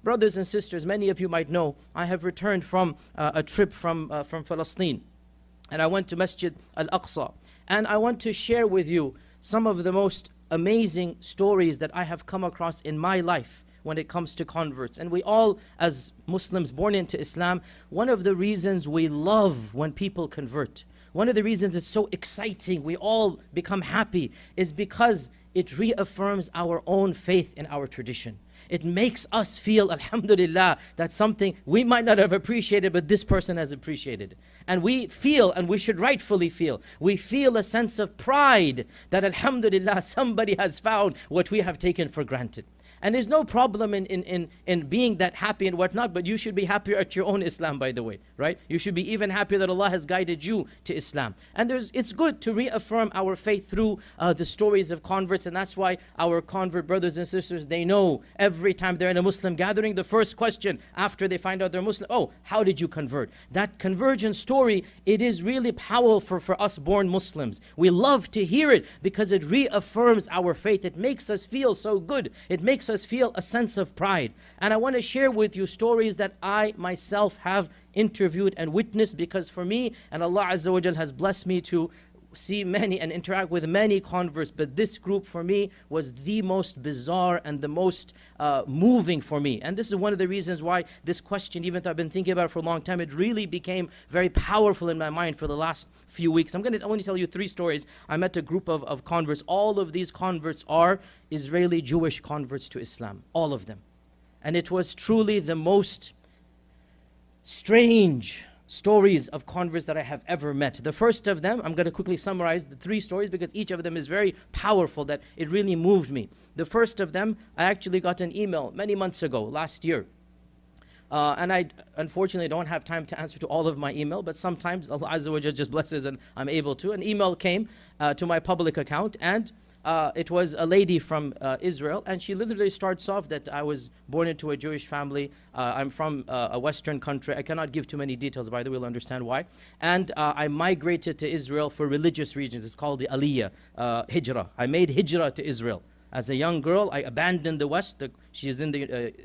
Brothers and sisters, many of you might know, I have returned from a trip from Palestine. And I went to Masjid Al-Aqsa. And I want to share with you some of the most amazing stories that I have come across in my life when it comes to converts. And we all, as Muslims born into Islam, one of the reasons we love when people convert, one of the reasons it's so exciting, we all become happy, is because it reaffirms our own faith in our tradition. It makes us feel, alhamdulillah, that something we might not have appreciated, but this person has appreciated. And we feel, and we should rightfully feel, we feel a sense of pride that alhamdulillah, somebody has found what we have taken for granted. And there's no problem in being that happy and whatnot, but you should be happier at your own Islam, by the way, right? You should be even happier that Allah has guided you to Islam. And it's good to reaffirm our faith through the stories of converts, and that's why our convert brothers and sisters, they know every time they're in a Muslim gathering, the first question after they find out they're Muslim, oh, how did you convert? That conversion story, it is really powerful for us born Muslims. We love to hear it because it reaffirms our faith. It makes us feel so good. It makes us feel a sense of pride. And I want to share with you stories that I myself have interviewed and witnessed, because for me, and Allah Azza wa Jal has blessed me to see many and interact with many converts, but this group for me was the most bizarre and the most moving for me. And this is one of the reasons why this question, even though I've been thinking about it for a long time, it really became very powerful in my mind for the last few weeks. I'm going to only tell you 3 stories. I met a group of converts. All of these converts are Israeli Jewish converts to Islam, all of them. And it was truly the most strange stories of converts that I have ever met. The first of them, I'm going to quickly summarize the 3 stories because each of them is very powerful, that it really moved me. The first of them, I actually got an email many months ago, last year. And I unfortunately don't have time to answer to all of my email, but sometimes Allah Azza wa Jalla just blesses and I'm able to. An email came to my public account, and it was a lady from Israel, and she literally starts off that I was born into a Jewish family. I'm from a Western country. I cannot give too many details, by the way, you'll understand why. And I migrated to Israel for religious reasons. It's called the Aliyah, Hijrah. I made Hijrah to Israel. As a young girl, I abandoned the West. She's in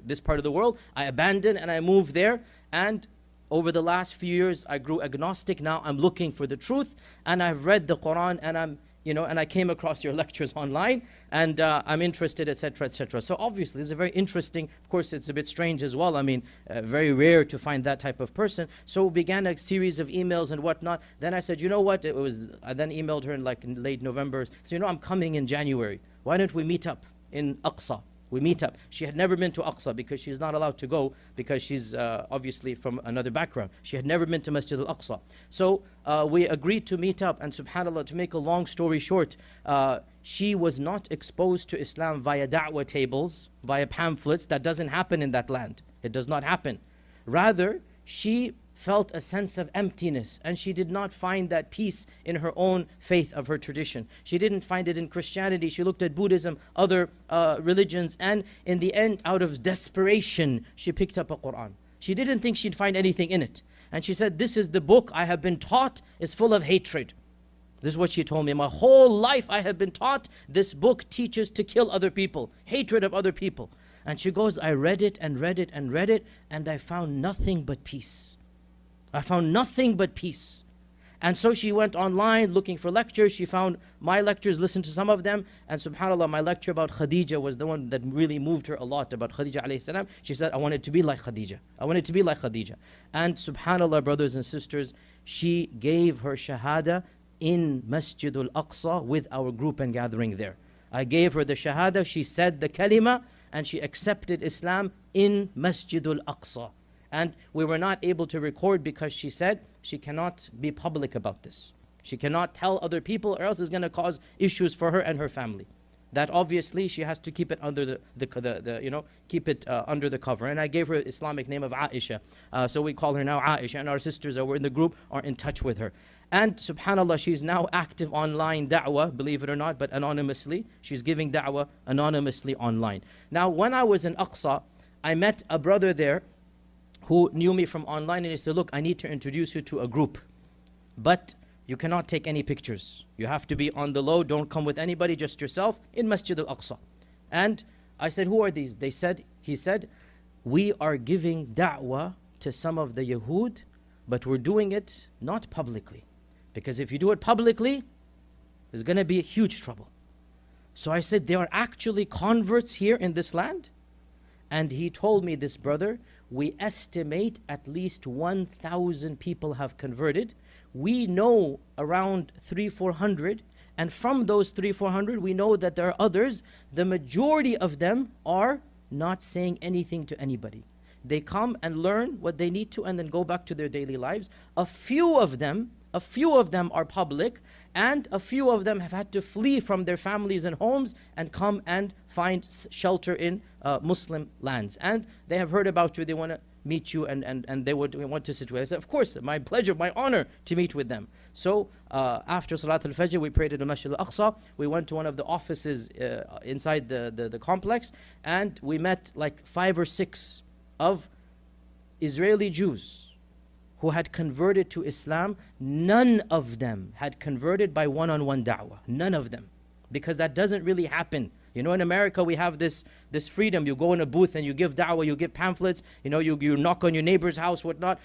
this part of the world. I abandoned and I moved there. And over the last few years, I grew agnostic. Now I'm looking for the truth. And I've read the Quran, and and I came across your lectures online, and I'm interested, etc., etc. So obviously, this is a very interesting, of course, it's a bit strange as well. I mean, very rare to find that type of person. So we began a series of emails and whatnot. Then I said, you know what? I then emailed her in late November. So, I'm coming in January. Why don't we meet up in Aqsa? We meet up. She had never been to Aqsa because she's not allowed to go because she's obviously from another background. She had never been to Masjid Al-Aqsa. So we agreed to meet up, and subhanAllah, to make a long story short, she was not exposed to Islam via da'wah tables, via pamphlets. That doesn't happen in that land. It does not happen. Rather, she felt a sense of emptiness, and she did not find that peace in her own faith of her tradition. She didn't find it in Christianity. She looked at Buddhism, other religions, and in the end, out of desperation, she picked up a Quran. She didn't think she'd find anything in it. And she said, this is the book I have been taught is full of hatred. This is what she told me. My whole life I have been taught this book teaches to kill other people, hatred of other people. And she goes, I read it and read it and read it, and I found nothing but peace. I found nothing but peace. And so she went online looking for lectures. She found my lectures, listened to some of them, and subhanAllah, my lecture about Khadija was the one that really moved her a lot, about Khadija alayhi salam. She said, I wanted to be like Khadija. I wanted to be like Khadija. And subhanAllah, brothers and sisters, she gave her shahada in Masjid Al-Aqsa with our group and gathering there. I gave her the shahada, she said the kalima, and she accepted Islam in Masjid Al-Aqsa. And we were not able to record because she said she cannot be public about this. She cannot tell other people, or else it's going to cause issues for her and her family. That obviously she has to keep it under keep it under the cover. And I gave her Islamic name of Aisha. So we call her now Aisha, and our sisters that were in the group are in touch with her. And subhanAllah, she's now active online da'wah, believe it or not, but anonymously. She's giving da'wah anonymously online. Now, when I was in Aqsa, I met a brother there who knew me from online, and he said, look, I need to introduce you to a group, but you cannot take any pictures. You have to be on the low, don't come with anybody, just yourself, in Masjid Al-Aqsa. And I said, who are these? He said, we are giving da'wah to some of the Yahud, but we're doing it not publicly. Because if you do it publicly, there's going to be huge trouble. So I said, there are actually converts here in this land? And he told me, this brother, we estimate at least 1,000 people have converted. We know around 300-400, and from those 300-400, we know that there are others. The majority of them are not saying anything to anybody. They come and learn what they need to and then go back to their daily lives. A few of them are public, and a few of them have had to flee from their families and homes and come and find shelter in Muslim lands. And they have heard about you, they want to meet you, and they would want to sit with us. Of course, my pleasure, my honor to meet with them. So after Salat al-Fajr, we prayed at the Masjid al-Aqsa. We went to one of the offices inside the complex, and we met like 5 or 6 of Israeli Jews who had converted to Islam. None of them had converted by one-on-one da'wah. None of them. Because that doesn't really happen. You know, in America, we have this freedom. You go in a booth and you give da'wah, you give pamphlets, you know, you knock on your neighbor's house, whatnot.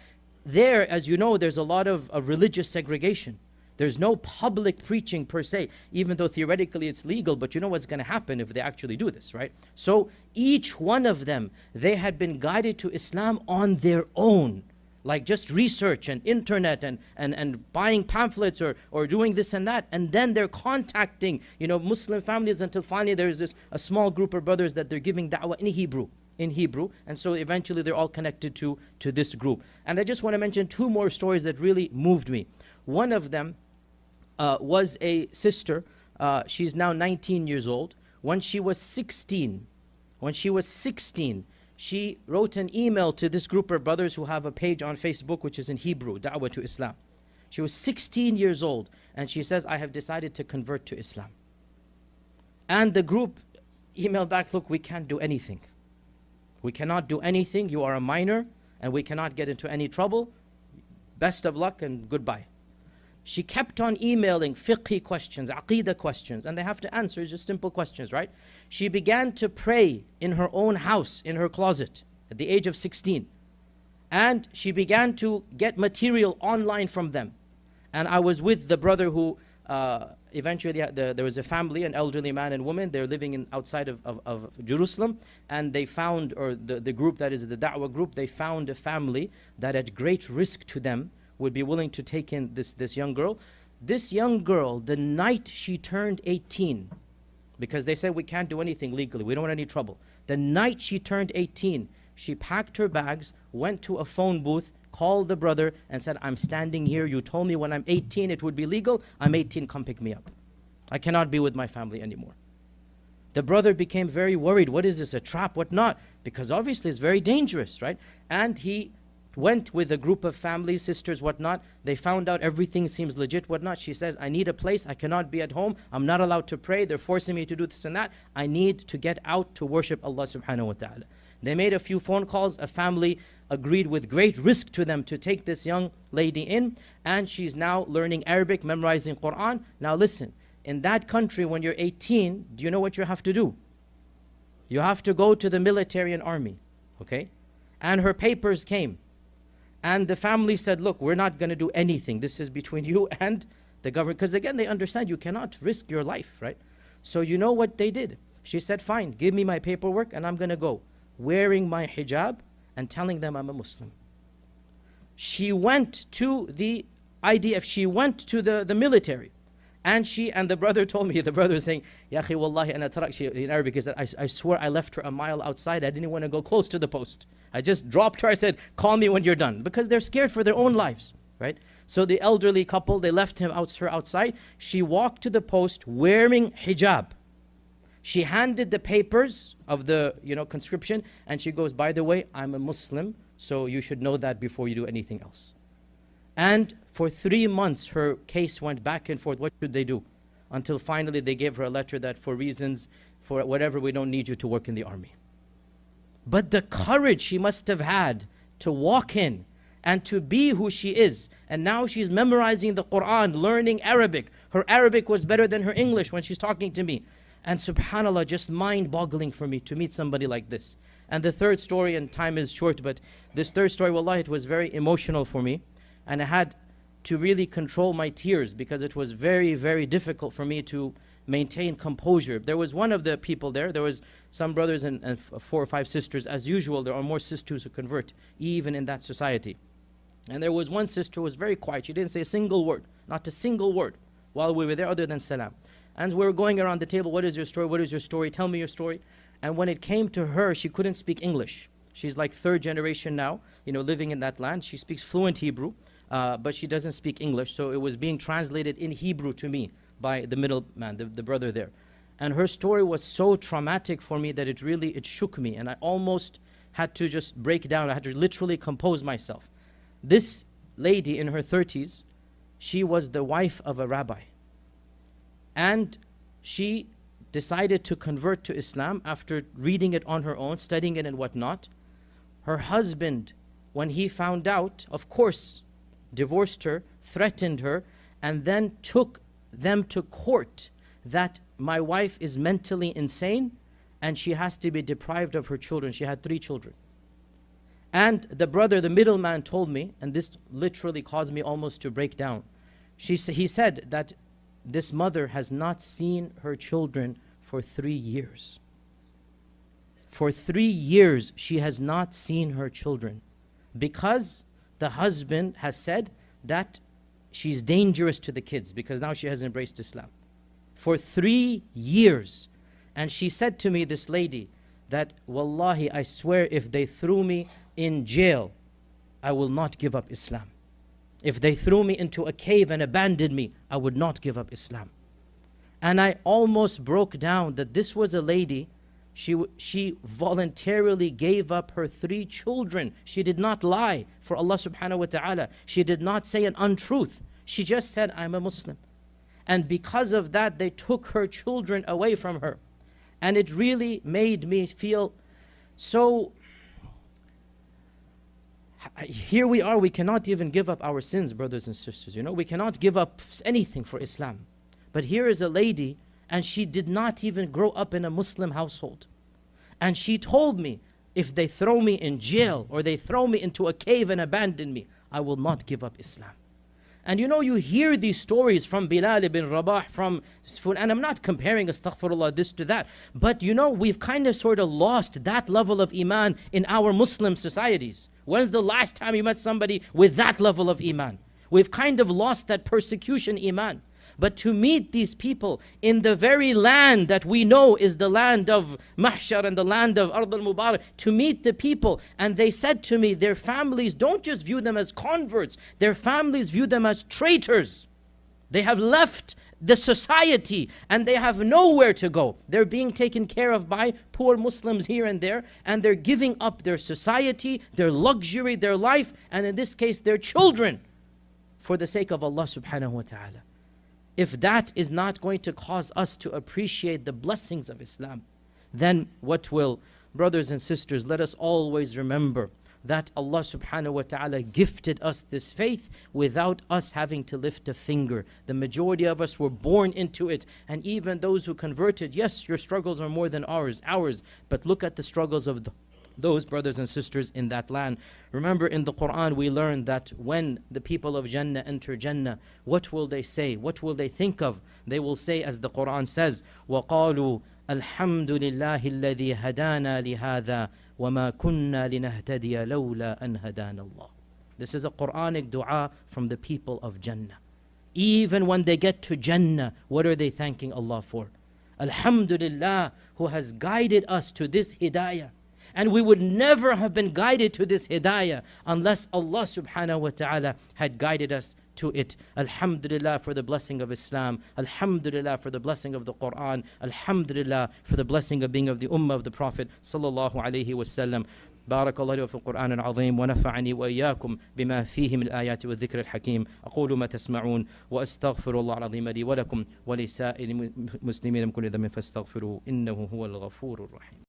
There, as you know, there's a lot of religious segregation. There's no public preaching per se, even though theoretically it's legal, but you know what's going to happen if they actually do this, right? So each one of them, they had been guided to Islam on their own. Like just research and internet and buying pamphlets or doing this and that. And then they're contacting, you know, Muslim families, until finally there's a small group of brothers that they're giving da'wah in Hebrew. And so eventually they're all connected to this group. And I just want to mention 2 more stories that really moved me. One of them was a sister. She's now 19 years old. When she was 16, she wrote an email to this group of brothers who have a page on Facebook which is in Hebrew, Da'wah to Islam. She was 16 years old, and she says, I have decided to convert to Islam. And the group emailed back, look, we can't do anything. We cannot do anything. You are a minor, and we cannot get into any trouble. Best of luck and goodbye. She kept on emailing fiqhi questions, aqidah questions, and they have to answer just simple questions, right? She began to pray in her own house, in her closet, at the age of 16. And she began to get material online from them. And I was with the brother who eventually, there was a family, an elderly man and woman, they're living outside of Jerusalem, and they found, or the group that is the da'wah group, they found a family that at great risk to them would be willing to take in this young girl. This young girl, the night she turned 18, because they said we can't do anything legally, we don't want any trouble. The night she turned 18, she packed her bags, went to a phone booth, called the brother and said, I'm standing here, you told me when I'm 18 it would be legal, I'm 18, come pick me up. I cannot be with my family anymore. The brother became very worried, what is this, a trap, what not? Because obviously it's very dangerous, right? And he went with a group of family, sisters, whatnot. They found out everything seems legit, whatnot. She says, I need a place. I cannot be at home. I'm not allowed to pray. They're forcing me to do this and that. I need to get out to worship Allah subhanahu wa ta'ala. They made a few phone calls. A family agreed with great risk to them to take this young lady in. And she's now learning Arabic, memorizing Quran. Now listen, in that country when you're 18, do you know what you have to do? You have to go to the military and army, okay? And her papers came. And the family said, look, we're not going to do anything. This is between you and the government. Because again, they understand you cannot risk your life, right? So you know what they did? She said, fine, give me my paperwork and I'm going to go. Wearing my hijab and telling them I'm a Muslim. She went to the IDF. She went to the military. And the brother told me, the brother was saying, Ya akhi wallahi ana tarak, in Arabic, he said, I swear I left her a mile outside. I didn't want to go close to the post. I just dropped her. I said, call me when you're done. Because they're scared for their own lives, right? So the elderly couple, they left her outside. She walked to the post wearing hijab. She handed the papers of the conscription, and she goes, by the way, I'm a Muslim, so you should know that before you do anything else. And for 3 months, her case went back and forth. What should they do? Until finally they gave her a letter that for reasons, for whatever, we don't need you to work in the army. But the courage she must have had to walk in and to be who she is. And now she's memorizing the Quran, learning Arabic. Her Arabic was better than her English when she's talking to me. And subhanAllah, just mind-boggling for me to meet somebody like this. And the third story, and time is short, but this third story, wallahi, it was very emotional for me. And I had to really control my tears because it was very, very difficult for me to maintain composure. There was one of the people there. There was some brothers and 4 or 5 sisters. As usual, there are more sisters who convert, even in that society. And there was one sister who was very quiet. She didn't say a single word, not a single word, while we were there other than salam. And we were going around the table, what is your story? What is your story? Tell me your story. And when it came to her, she couldn't speak English. She's like 3rd generation now, living in that land. She speaks fluent Hebrew, but she doesn't speak English. So it was being translated in Hebrew to me by the middleman, the brother there. And her story was so traumatic for me that it shook me. And I almost had to just break down. I had to literally compose myself. This lady in her 30s, she was the wife of a rabbi. And she decided to convert to Islam after reading it on her own, studying it and whatnot. Her husband, when he found out, of course, divorced her, threatened her, and then took them to court that my wife is mentally insane and she has to be deprived of her children. She had 3 children. And the brother, the middleman, told me, and this literally caused me almost to break down. He said that this mother has not seen her children for 3 years. For 3 years, she has not seen her children because the husband has said that she's dangerous to the kids because now she has embraced Islam. For 3 years. And she said to me, this lady, that wallahi, I swear if they threw me in jail, I will not give up Islam. If they threw me into a cave and abandoned me, I would not give up Islam. And I almost broke down that this was a lady, she voluntarily gave up her 3 children. She did not lie for Allah subhanahu wa ta'ala. She did not say an untruth. She just said, I'm a Muslim. And because of that, they took her children away from her. And it really made me feel so... Here we are, we cannot even give up our sins, brothers and sisters. We cannot give up anything for Islam. But here is a lady, and she did not even grow up in a Muslim household. And she told me, if they throw me in jail or they throw me into a cave and abandon me, I will not give up Islam. And you hear these stories from Bilal ibn Rabah, and I'm not comparing astaghfirullah this to that, but we've kind of sort of lost that level of iman in our Muslim societies. When's the last time you met somebody with that level of iman? We've kind of lost that persecution iman. But to meet these people in the very land that we know is the land of Mahshar and the land of Ard al-Mubarak, to meet the people, and they said to me, their families don't just view them as converts, their families view them as traitors. They have left the society and they have nowhere to go. They're being taken care of by poor Muslims here and there, and they're giving up their society, their luxury, their life, and in this case their children, for the sake of Allah subhanahu wa ta'ala. If that is not going to cause us to appreciate the blessings of Islam, then what will? Brothers and sisters, let us always remember that Allah subhanahu wa ta'ala gifted us this faith without us having to lift a finger. The majority of us were born into it, and even those who converted, yes, your struggles are more than ours, but look at the struggles of those brothers and sisters in that land. Remember, in the Quran we learned that when the people of Jannah enter Jannah, what will they say? What will they think of? They will say, as the Quran says, وَقَالُوا الْحَمْدُ لِلَّهِ الَّذِي هَدَانَا لِهَذَا وَمَا كُنَّا لِنَهْتَدِيَ لَوْلَا أَنْ هَدَانَ اللَّهِ. This is a Quranic dua from the people of Jannah. Even when they get to Jannah, what are they thanking Allah for? Alhamdulillah, who has guided us to this hidayah. And we would never have been guided to this hidayah unless Allah subhanahu wa ta'ala had guided us to it. Alhamdulillah for the blessing of Islam. Alhamdulillah for the blessing of the Quran. Alhamdulillah for the blessing of being of the ummah of the Prophet sallallahu alayhi wa sallam. بارك الله لي في القرآن العظيم ونفعني وإياكم بما فيه من الآيات والذكر الحكيم. أقول ما تسمعون وأستغفر الله العظيم لي ولكم ولسائر المسلمين من كل ذنب فاستغفروه إنه هو الغفور الرحيم.